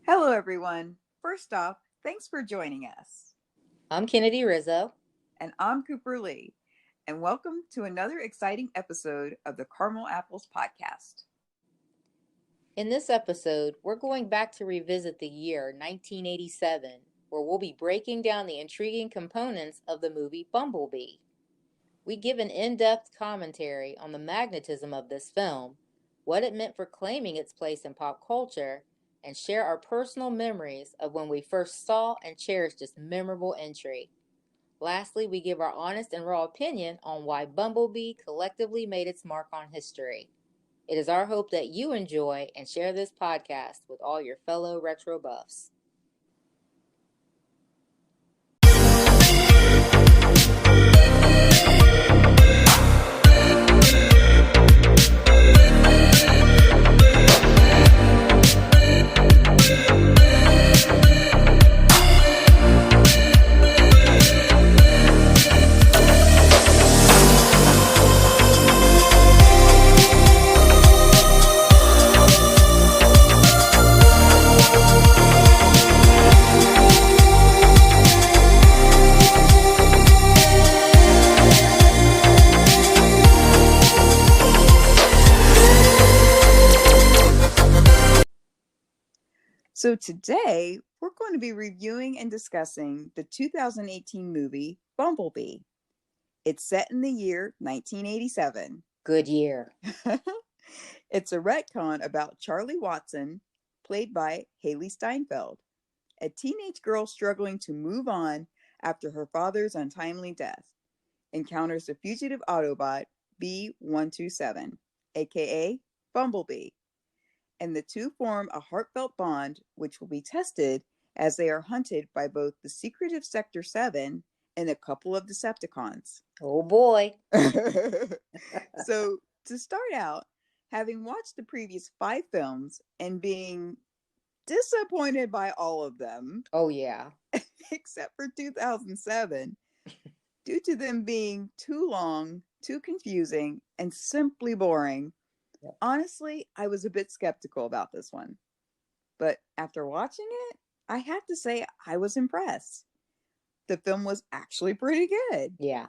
Hello, everyone. First off, thanks for joining us. I'm Kennedy Rizzo. And I'm Cooper Lee. And welcome to another exciting episode of the Caramel Apples Podcast. In this episode, we're going back to revisit the year 1987, where we'll be breaking down the intriguing components of the movie Bumblebee. We give an in depth commentary on the magnetism of this film, what it meant for claiming its place in pop culture, and share our personal memories of when we first saw and cherished this memorable entry. Lastly, we give our honest and raw opinion on why Bumblebee collectively made its mark on history. It is our hope that you enjoy and share this podcast with all your fellow retro buffs. So, today we're going to be reviewing and discussing the 2018 movie Bumblebee. It's set in the year 1987. Good year. It's a retcon about Charlie Watson, played by Haley Steinfeld, a teenage girl struggling to move on after her father's untimely death, encounters the fugitive Autobot B-127, aka Bumblebee, and the two form a heartfelt bond which will be tested as they are hunted by both the secretive Sector 7 and a couple of Decepticons. Oh boy. So, to start out, having watched the previous 5 films and being disappointed by all of them, Oh yeah. except for 2007, due to them being too long, too confusing, and simply boring. Yep. Honestly, I was a bit skeptical about this one. But after watching it, I have to say I was impressed. The film was actually pretty good. Yeah.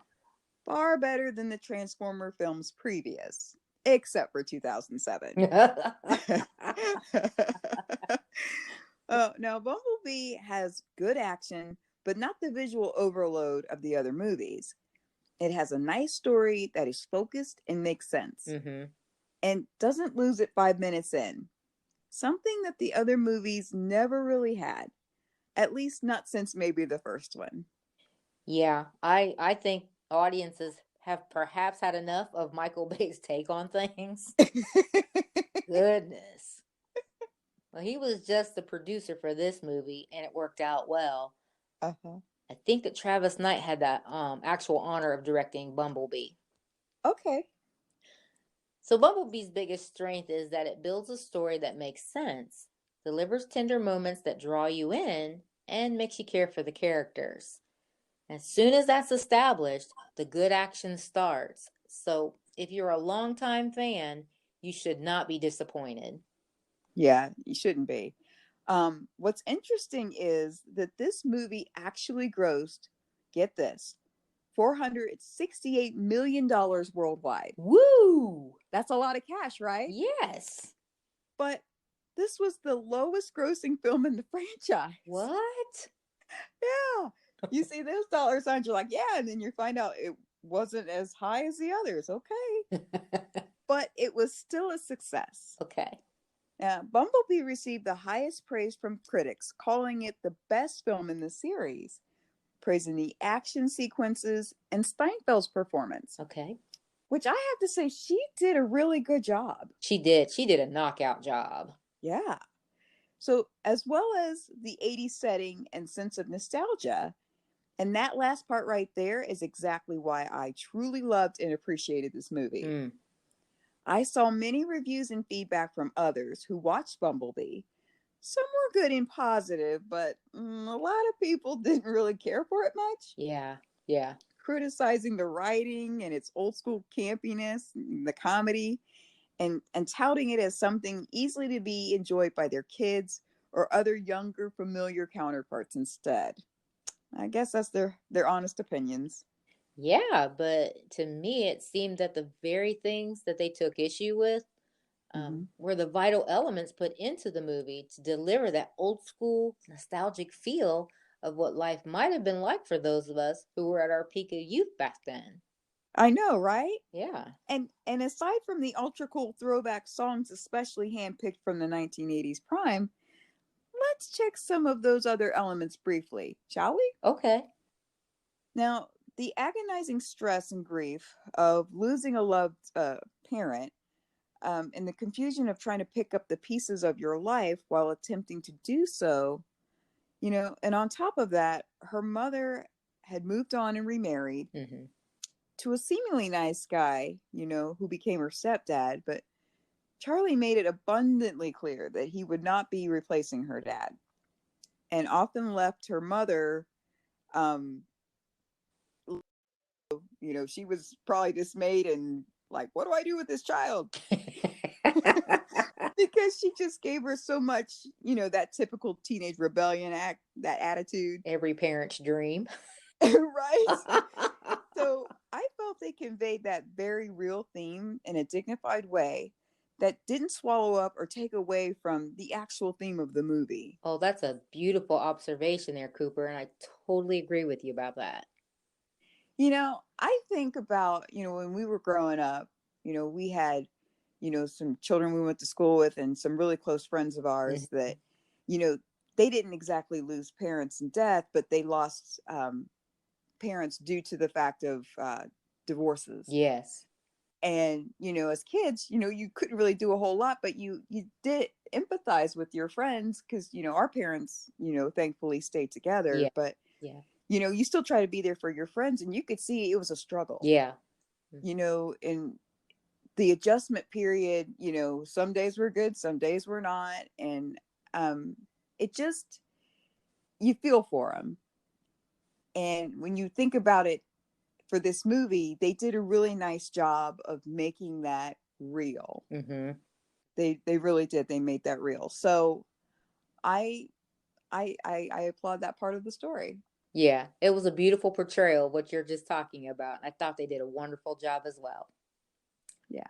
Far better than the Transformer films previous, except for 2007. Now, Bumblebee has good action, but not the visual overload of the other movies. It has a nice story that is focused and makes sense, and doesn't lose it 5 minutes in. Something that the other movies never really had, at least not since maybe the first one. Yeah, I think audiences have perhaps had enough of Michael Bay's take on things. Goodness. Well, he was just the producer for this movie, and it worked out well. Uh-huh. I think that Travis Knight had that actual honor of directing Bumblebee. Okay. So Bumblebee's biggest strength is that it builds a story that makes sense, delivers tender moments that draw you in, and makes you care for the characters. As soon as that's established, the good action starts. So if you're a longtime fan, you should not be disappointed. Yeah, you shouldn't be. What's interesting is that this movie actually grossed, get this, $468 million worldwide. Woo! That's a lot of cash, right? Yes. But this was the lowest grossing film in the franchise. What? Yeah. You see those dollar signs, you're like, yeah, and then you find out it wasn't as high as the others. Okay. But it was still a success. Okay. Bumblebee received the highest praise from critics, calling it the best film in the series, praising the action sequences and Steinfeld's performance. Okay. Which I have to say, she did a really good job. She did. She did a knockout job. Yeah. So, as well as the 80s setting and sense of nostalgia, and that last part right there is exactly why I truly loved and appreciated this movie. I saw many reviews and feedback from others who watched Bumblebee. Some were good and positive, but a lot of people didn't really care for it much. Yeah. Yeah. Criticizing the writing and its old school campiness, the comedy, and touting it as something easily to be enjoyed by their kids or other younger, familiar counterparts instead. I guess that's their honest opinions. Yeah, but to me, it seemed that the very things that they took issue with Hmm. were the vital elements put into the movie to deliver that old school, nostalgic feel of what life might have been like for those of us who were at our peak of youth back then. I know, right? Yeah. And aside from the ultra cool throwback songs, especially handpicked from the 1980s prime, let's check some of those other elements briefly, shall we? Okay. Now, the agonizing stress and grief of losing a loved parent, and the confusion of trying to pick up the pieces of your life while attempting to do so, and on top of that, her mother had moved on and remarried Hmm. to a seemingly nice guy, who became her stepdad, but Charlie made it abundantly clear that he would not be replacing her dad and often left her mother. um she was probably dismayed and like, what do I do with this child? Because she just gave her so much, that typical teenage rebellion act, that attitude. Every parent's dream. Right? So I felt they conveyed that very real theme in a dignified way that didn't swallow up or take away from the actual theme of the movie. Oh, that's a beautiful observation there, Cooper, and I totally agree with you about that. I think about, when we were growing up, we had, some children we went to school with and some really close friends of ours Mhm. that, you know, they didn't exactly lose parents in death, but they lost parents due to the fact of divorces. Yes. And, as kids, you couldn't really do a whole lot, but you did empathize with your friends because, our parents, thankfully stayed together. Yeah. But Yeah. you still try to be there for your friends, and you could see it was a struggle, Yeah. Mm. in the adjustment period. Some days were good, some days were not. And it just, you feel for them. And when you think about it, for this movie, they did a really nice job of making that real. Mhm. They really did. They made that real. So I I applaud that part of the story. Yeah, it was a beautiful portrayal of what you're just talking about. I thought they did a wonderful job as well. Yeah.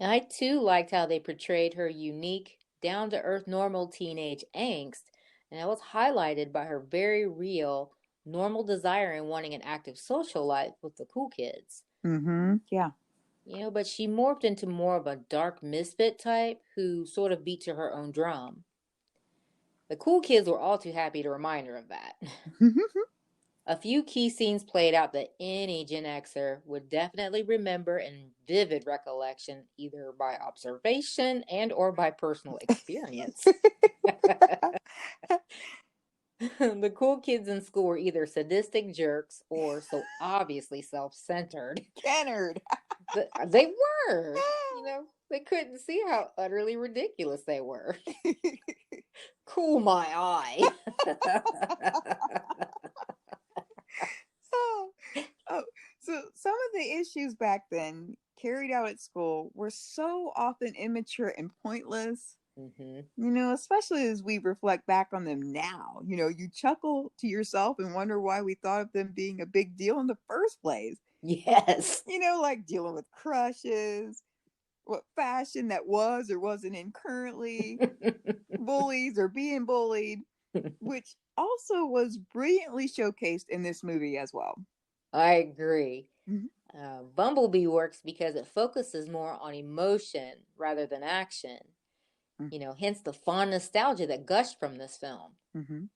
And I too liked how they portrayed her unique, down to earth, normal teenage angst, and that was highlighted by her very real, normal desire and wanting an active social life with the cool kids. Mm-hmm. Yeah. But she morphed into more of a dark misfit type who sort of beat to her own drum. The cool kids were all too happy to remind her of that. A few key scenes played out that any Gen Xer would definitely remember in vivid recollection, either by observation and or by personal experience. The cool kids in school were either sadistic jerks or so obviously self-centered. Kennard. They were, they couldn't see how utterly ridiculous they were. Cool my eye. Oh, oh, so some of the issues back then carried out at school were so often immature and pointless. Hmm. Especially as we reflect back on them now. You chuckle to yourself and wonder why we thought of them being a big deal in the first place. Yes. Like dealing with crushes, what fashion that was or wasn't in currently, bullies or being bullied, which also was brilliantly showcased in this movie as well. I agree. Mhm. Bumblebee works because it focuses more on emotion rather than action. Hence the fond nostalgia that gushed from this film. Mhm.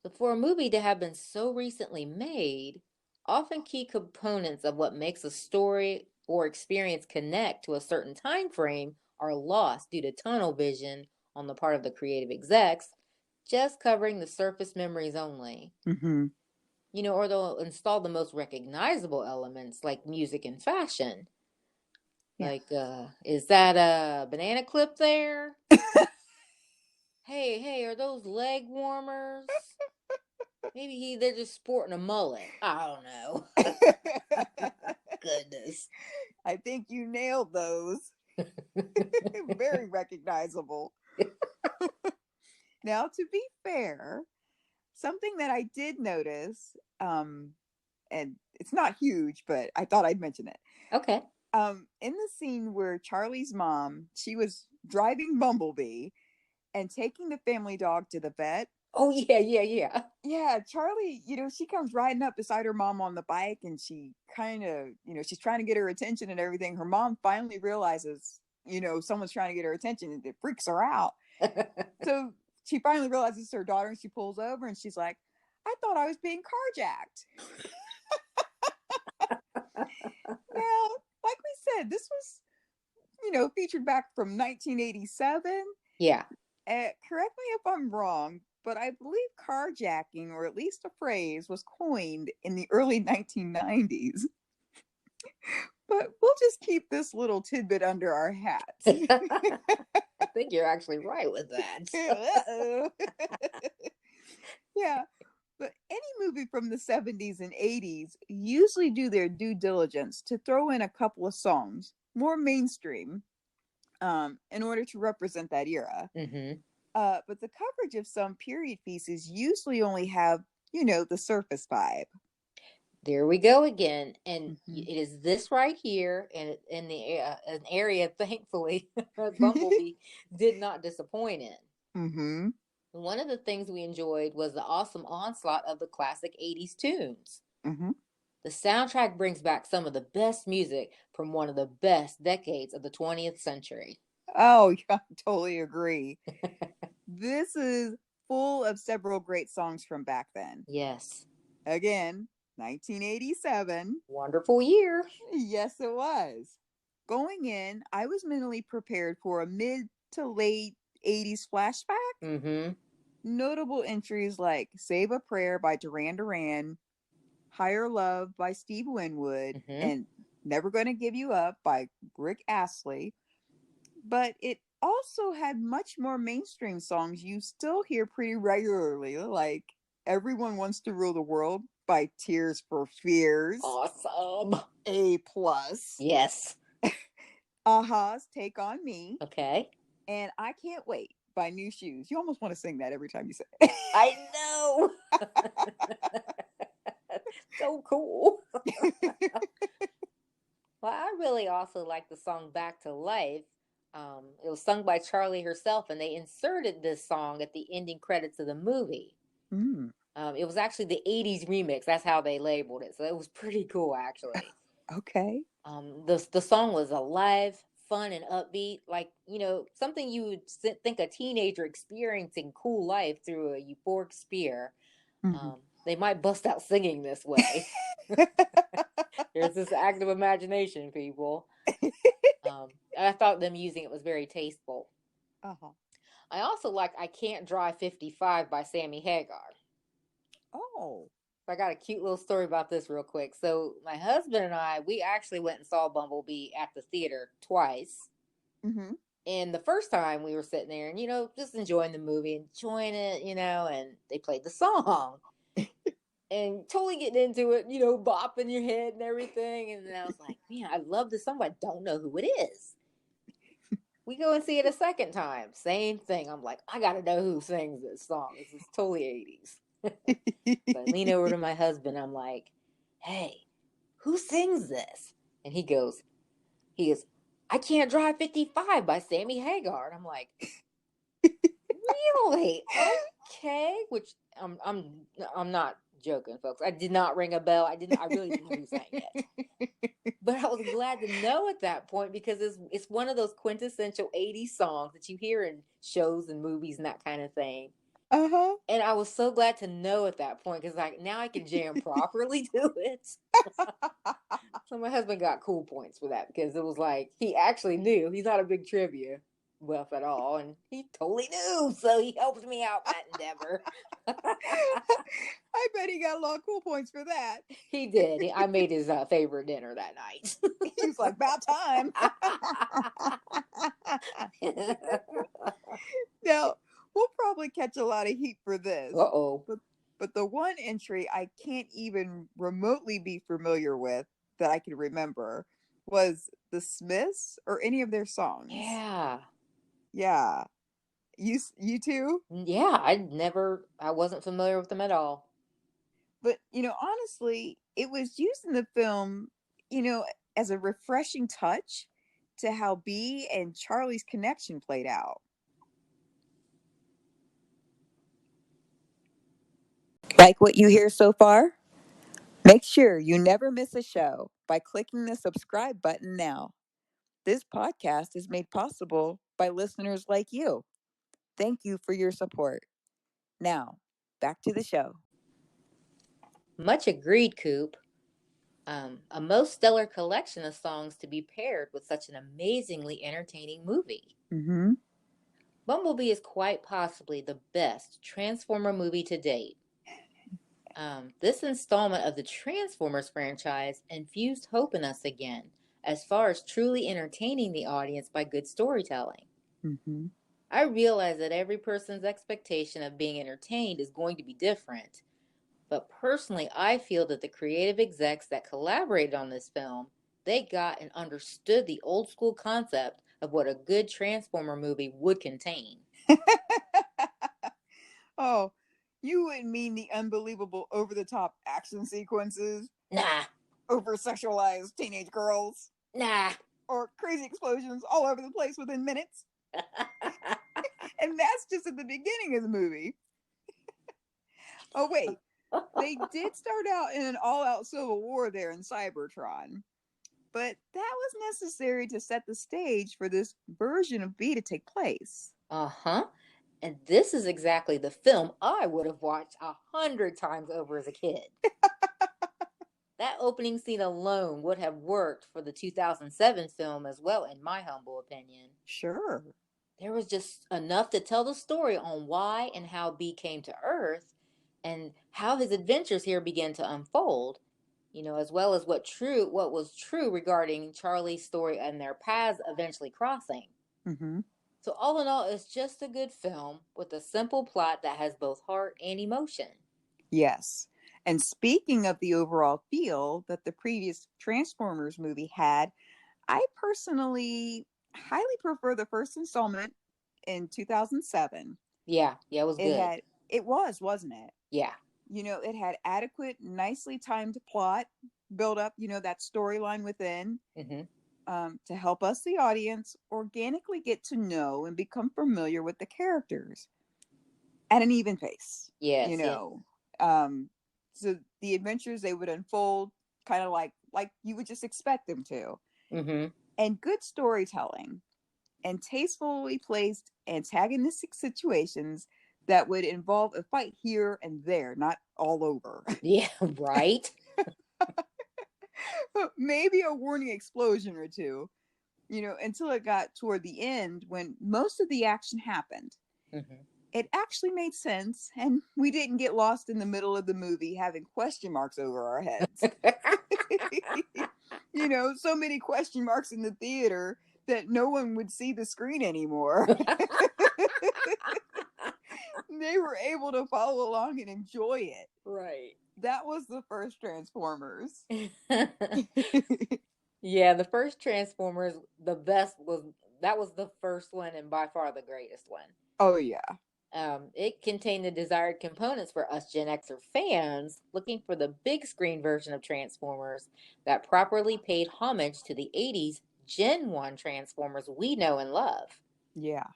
But for a movie to have been so recently made, often key components of what makes a story or experience connect to a certain time frame are lost due to tunnel vision on the part of the creative execs, just covering the surface memories only. Mhm. Or they'll install the most recognizable elements like music and fashion. Yeah. Like, is that a banana clip there? Hey, hey, are those leg warmers? Maybe they're just sporting a mullet. I don't know. Goodness. I think you nailed those. Very recognizable. Now, to be fair, something that I did notice, and it's not huge, but I thought I'd mention it. Okay. In the scene where Charlie's mom, she was driving Bumblebee and taking the family dog to the vet. Oh, yeah, yeah, yeah. Yeah, Charlie, she comes riding up beside her mom on the bike and she kind of, she's trying to get her attention and everything. Her mom finally realizes, someone's trying to get her attention and it freaks her out. So she finally realizes it's her daughter and she pulls over and she's like, I thought I was being carjacked. Now, like we said, this was, featured back from 1987. Yeah. Correct me if I'm wrong, but I believe carjacking, or at least a phrase, was coined in the early 1990s. But we'll just keep this little tidbit under our hats. I think you're actually right with that. Yeah, but any movie from the 70s and 80s usually do their due diligence to throw in a couple of songs, more mainstream, in order to represent that era. Mm-hmm. But the coverage of some period pieces usually only have, the surface vibe. There we go again, and Mm-hmm. it is this right here, and in the an area, thankfully, Bumblebee did not disappoint in. Mm-hmm. One of the things we enjoyed was the awesome onslaught of the classic '80s tunes. Mm-hmm. The soundtrack brings back some of the best music from one of the best decades of the 20th century. Oh, yeah, I totally agree. This is full of several great songs from back then. Yes. Again, 1987. Wonderful year. Yes, it was. Going in, I was mentally prepared for a mid to late 80s flashback. Mm-hmm. Notable entries like Save a Prayer by Duran Duran, Higher Love by Steve Winwood, Mm-hmm. and Never Gonna Give You Up by Rick Astley. But it also had much more mainstream songs you still hear pretty regularly, like Everyone Wants to Rule the World by Tears for Fears. Awesome. A plus. Yes. Aha's Take on Me. Okay. And I Can't Wait by New Shoes. You almost want to sing that every time you say it. I know. So cool. Well, I really also like the song Back to Life. It was sung by Charlie herself, and they inserted this song at the ending credits of the movie. Mm. It was actually the 80s remix. That's how they labeled it. So it was pretty cool, actually. Okay. The song was alive, fun, and upbeat. Like, something you would think a teenager experiencing cool life through a euphoric sphere. Mm-hmm. They might bust out singing this way. There's this active imagination, people. I thought them using it was very tasteful. Uh-huh. I also like I Can't Drive 55 by Sammy Hagar. Oh. I got a cute little story about this real quick. So my husband and I, we actually went and saw Bumblebee at the theater twice. Mm-hmm. And the first time we were sitting there and, just enjoying the movie, enjoying it, and they played the song. And totally getting into it, bopping your head and everything. And then I was like, man, I love this song, but I don't know who it is. We go and see it a second time. Same thing. I'm like, I got to know who sings this song. This is totally 80s. So I lean over to my husband. I'm like, hey, who sings this? And he goes, I Can't Drive 55 by Sammy Hagar. And I'm like, really? Okay. Which I'm not joking, folks. I did not ring a bell. I really didn't know who sang it. But I was glad to know at that point because it's one of those quintessential 80s songs that you hear in shows and movies and that kind of thing. Uh-huh. And I was so glad to know at that point because now I can jam properly to it. So my husband got cool points for that because it was like he actually knew. He's not a big trivia buff at all, and he totally knew. So he helped me out in that endeavor. I bet he got a lot of cool points for that. He did. I made his favorite dinner that night. He was like, about time. Now, we'll probably catch a lot of heat for this. Uh-oh. But the one entry I can't even remotely be familiar with that I can remember was the Smiths or any of their songs. Yeah. Yeah. You too? Yeah, I wasn't familiar with them at all. But, honestly, it was used in the film, you know, as a refreshing touch to how Bee and Charlie's connection played out. Like what you hear so far? Make sure you never miss a show by clicking the subscribe button now. This podcast is made possible by listeners like you. Thank you for your support. Now, back to the show. Much agreed, Coop. A most stellar collection of songs to be paired with such an amazingly entertaining movie. Mm-hmm. Bumblebee is quite possibly the best Transformer movie to date. This installment of the Transformers franchise infused hope in us again, as far as truly entertaining the audience by good storytelling. Mm-hmm. I realize that every person's expectation of being entertained is going to be different, but personally, I feel that the creative execs that collaborated on this film, they got and understood the old school concept of what a good Transformer movie would contain. Oh, you wouldn't mean the unbelievable over the top action sequences, Nah, over sexualized teenage girls, nah. or crazy explosions all over the place within minutes. And that's just at the beginning of the movie. Oh, wait. They did start out in an all out civil war there in Cybertron, but that was necessary to set the stage for this version of B to take place. Uh-huh. And this is exactly the film I would have watched 100 times over as a kid. That opening scene alone would have worked for the 2007 film as well, in my humble opinion. Sure. There was just enough to tell the story on why and how B came to Earth and how his adventures here began to unfold, as well as what was true regarding Charlie's story and their paths eventually crossing. Mm-hmm. So all in all, it's just a good film with a simple plot that has both heart and emotion. Yes. And speaking of the overall feel that the previous Transformers movie had, I personally highly prefer the first installment in 2007. Yeah, it was It good. had, wasn't it? Yeah. It had adequate, nicely timed plot, build up, that storyline within, Mm-hmm. to help us, the audience, organically get to know and become familiar with the characters at an even pace. You Yes, yes. know, um, so the adventures they would unfold kind of like you would just expect them to, Mm-hmm. and good storytelling and tastefully placed antagonistic situations that would involve a fight here and there, not all over. Yeah, right. Maybe a warning explosion or two, until it got toward the end when most of the action happened. Mm-hmm. It actually made sense, and we didn't get lost in the middle of the movie having question marks over our heads. So many question marks in the theater that no one would see the screen anymore. They were able to follow along and enjoy it. Right. That was the first Transformers. Yeah, the first Transformers, the best was that was the first one and by far the greatest one. Oh, yeah. It contained the desired components for us Gen Xer fans looking for the big screen version of Transformers that properly paid homage to the 80s Gen 1 Transformers we know and love. Yeah.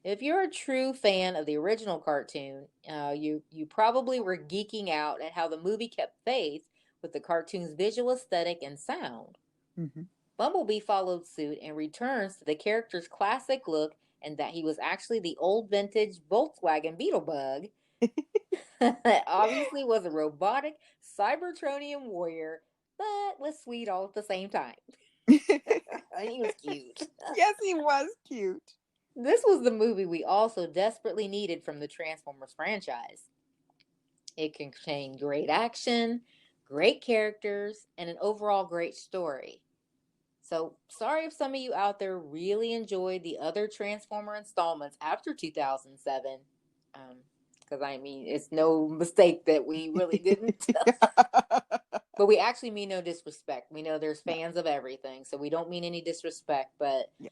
If you're a true fan of the original cartoon, you probably were geeking out at how the movie kept faith with the cartoon's visual aesthetic and sound. Mm-hmm. Bumblebee followed suit and returns to the character's classic look and that he was actually the old vintage Volkswagen Beetlebug that obviously was a robotic Cybertronian warrior, but was sweet all at the same time. He was cute. Yes, he was cute. This was the movie we also desperately needed from the Transformers franchise. It contained great action, great characters, and an overall great story. So, sorry if some of you out there really enjoyed the other Transformer installments after 2007. Because, it's no mistake that we really didn't. But we actually mean no disrespect. We know there's fans of everything, so we don't mean any disrespect. But Yeah.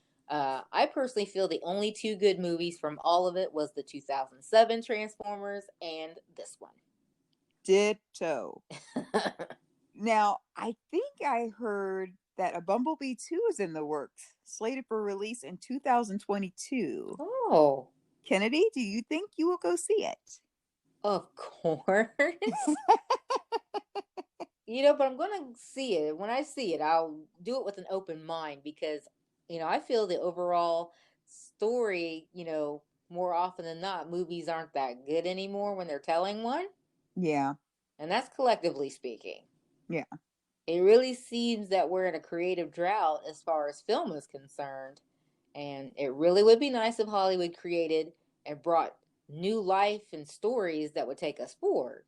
I personally feel the only two good movies from all of it was the 2007 Transformers and this one. Ditto. Now, I think I heard that a Bumblebee 2 is in the works, slated for release in 2022. Oh, Kennedy, do you think you will go see it? of course. But I'm going to see it. When I see it, I'll do it with an open mind because, I feel the overall story, more often than not, movies aren't that good anymore when they're telling one. Yeah. And that's collectively speaking. Yeah. It really seems that we're in a creative drought as far as film is concerned. And it really would be nice if Hollywood created and brought new life and stories that would take us forward.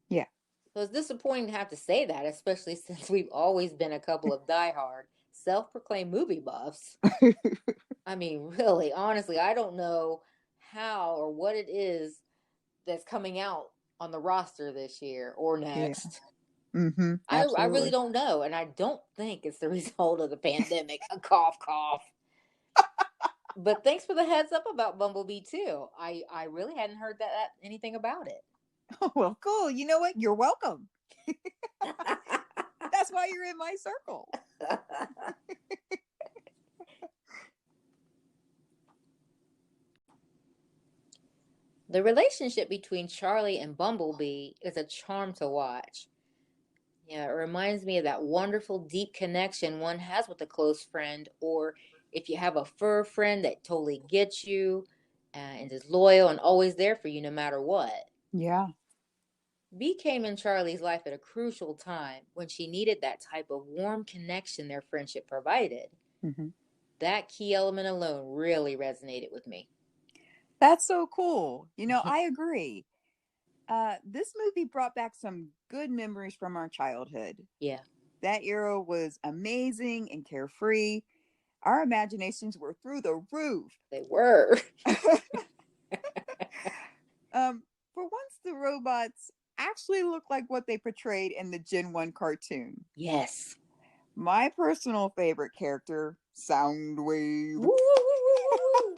Yeah. So it's disappointing to have to say that, especially since we've always been a couple of diehard, self proclaimed movie buffs. I mean, really, honestly, I don't know how or what it is that's coming out on the roster this year or Yeah. next. I really Absolutely. don't know. And I don't think it's the result of the pandemic. A cough, cough. But thanks for the heads up about Bumblebee, too. I really hadn't heard anything about it. Oh, well, cool. You know what? You're welcome. That's why you're in my circle. The relationship between Charlie and Bumblebee is a charm to watch. Yeah, it reminds me of that wonderful, deep connection one has with a close friend, or if you have a fur friend that totally gets you and is loyal and always there for you no matter what. Yeah. Bee came in Charlie's life at a crucial time when she needed that type of warm connection their friendship provided. Mm-hmm. That key element alone really resonated with me. That's so cool. I agree. This movie brought back some good memories from our childhood. Yeah, That era was amazing and carefree. Our imaginations were through the roof. they were. For once, the robots actually look like what they portrayed in the Gen 1 cartoon. Yes. My personal favorite character, Soundwave, Woo, woo, woo,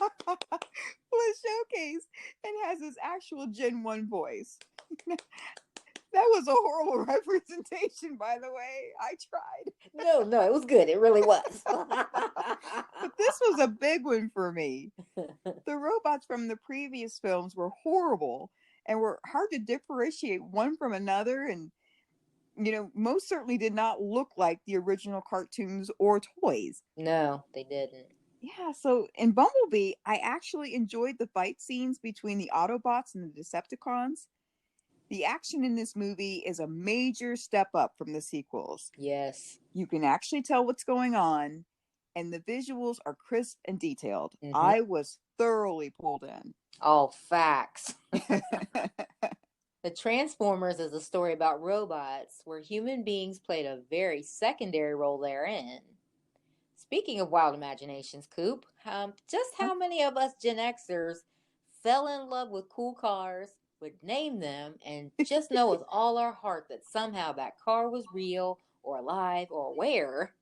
was showcased and has his actual Gen 1 voice. That was a horrible representation, by the way. I tried. woo. No, it was good. It really was. But this was a big one for me. The robots from the previous films were horrible and were hard to differentiate one from another, and most certainly did not look like the original cartoons or toys. No, they didn't. Yeah, so in Bumblebee, I actually enjoyed the fight scenes between the Autobots and the Decepticons. The action in this movie is a major step up from the sequels. Yes. You can actually tell what's going on, and the visuals are crisp and detailed. Mm-hmm. I was thoroughly pulled in. All facts. The Transformers is a story about robots where human beings played a very secondary role therein. Speaking of wild imaginations, Coop, just how many of us Gen Xers fell in love with cool cars, would name them, and just know with all our heart that somehow that car was real or alive or aware,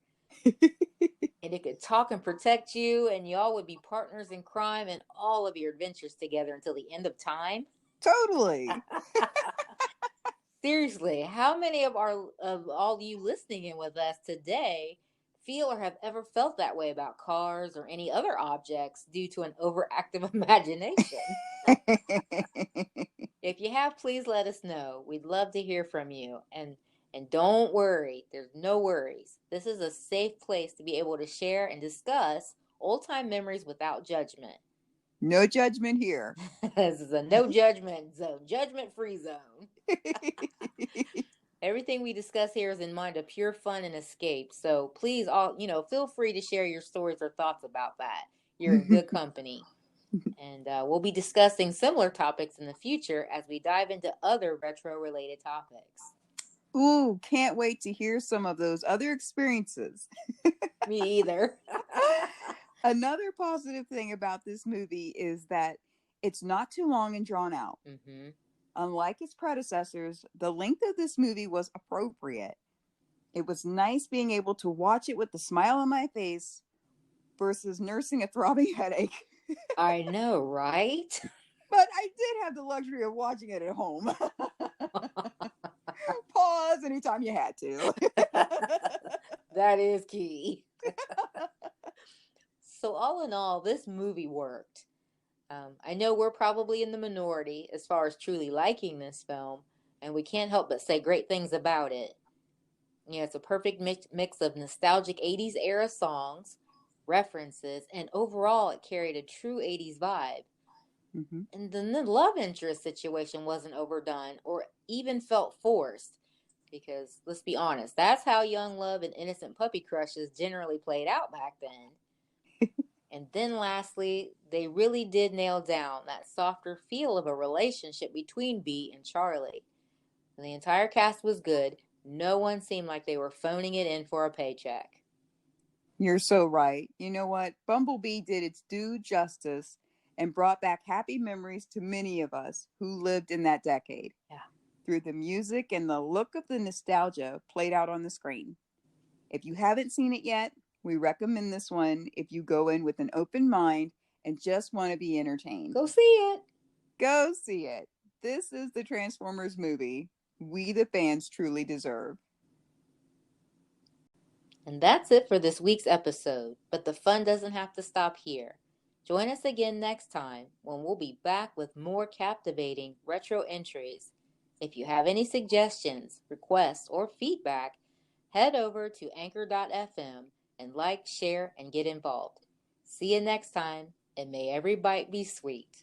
and it could talk and protect you, and y'all would be partners in crime and all of your adventures together until the end of time? Totally. Seriously, how many of all you listening in with us today feel or have ever felt that way about cars or any other objects due to an overactive imagination? If you have, please let us know. We'd love to hear from you. And don't worry, there's no worries. This is a safe place to be able to share and discuss old-time memories without judgment. No judgment here. This is a no judgment zone, judgment-free zone. Everything we discuss here is in mind of pure fun and escape. So please, all feel free to share your stories or thoughts about that. You're in good company. And we'll be discussing similar topics in the future as we dive into other retro-related topics. Ooh, can't wait to hear some of those other experiences. Me either. Another positive thing about this movie is that it's not too long and drawn out. Mm-hmm. Unlike its predecessors, the length of this movie was appropriate. It was nice being able to watch it with a smile on my face versus nursing a throbbing headache. I know, right? But I did have the luxury of watching it at home. Pause anytime you had to. That is key. So, all in all, this movie worked. I know we're probably in the minority as far as truly liking this film, and we can't help but say great things about it. You know, it's a perfect mix of nostalgic 80s era songs, references, and overall, it carried a true 80s vibe. Mm-hmm. And then the love interest situation wasn't overdone or even felt forced. Because let's be honest, that's how young love and innocent puppy crushes generally played out back then. And then lastly, they really did nail down that softer feel of a relationship between Bee and Charlie. And the entire cast was good. No one seemed like they were phoning it in for a paycheck. You're so right. You know what? Bumblebee did its due justice and brought back happy memories to many of us who lived in that decade Yeah. through the music and the look of the nostalgia played out on the screen. If you haven't seen it yet, we recommend this one if you go in with an open mind and just want to be entertained. Go see it. Go see it. This is the Transformers movie we, the fans, truly deserve. And that's it for this week's episode. But the fun doesn't have to stop here. Join us again next time when we'll be back with more captivating retro entries. If you have any suggestions, requests, or feedback, head over to anchor.fm and like, share, and get involved. See you next time, and may every bite be sweet.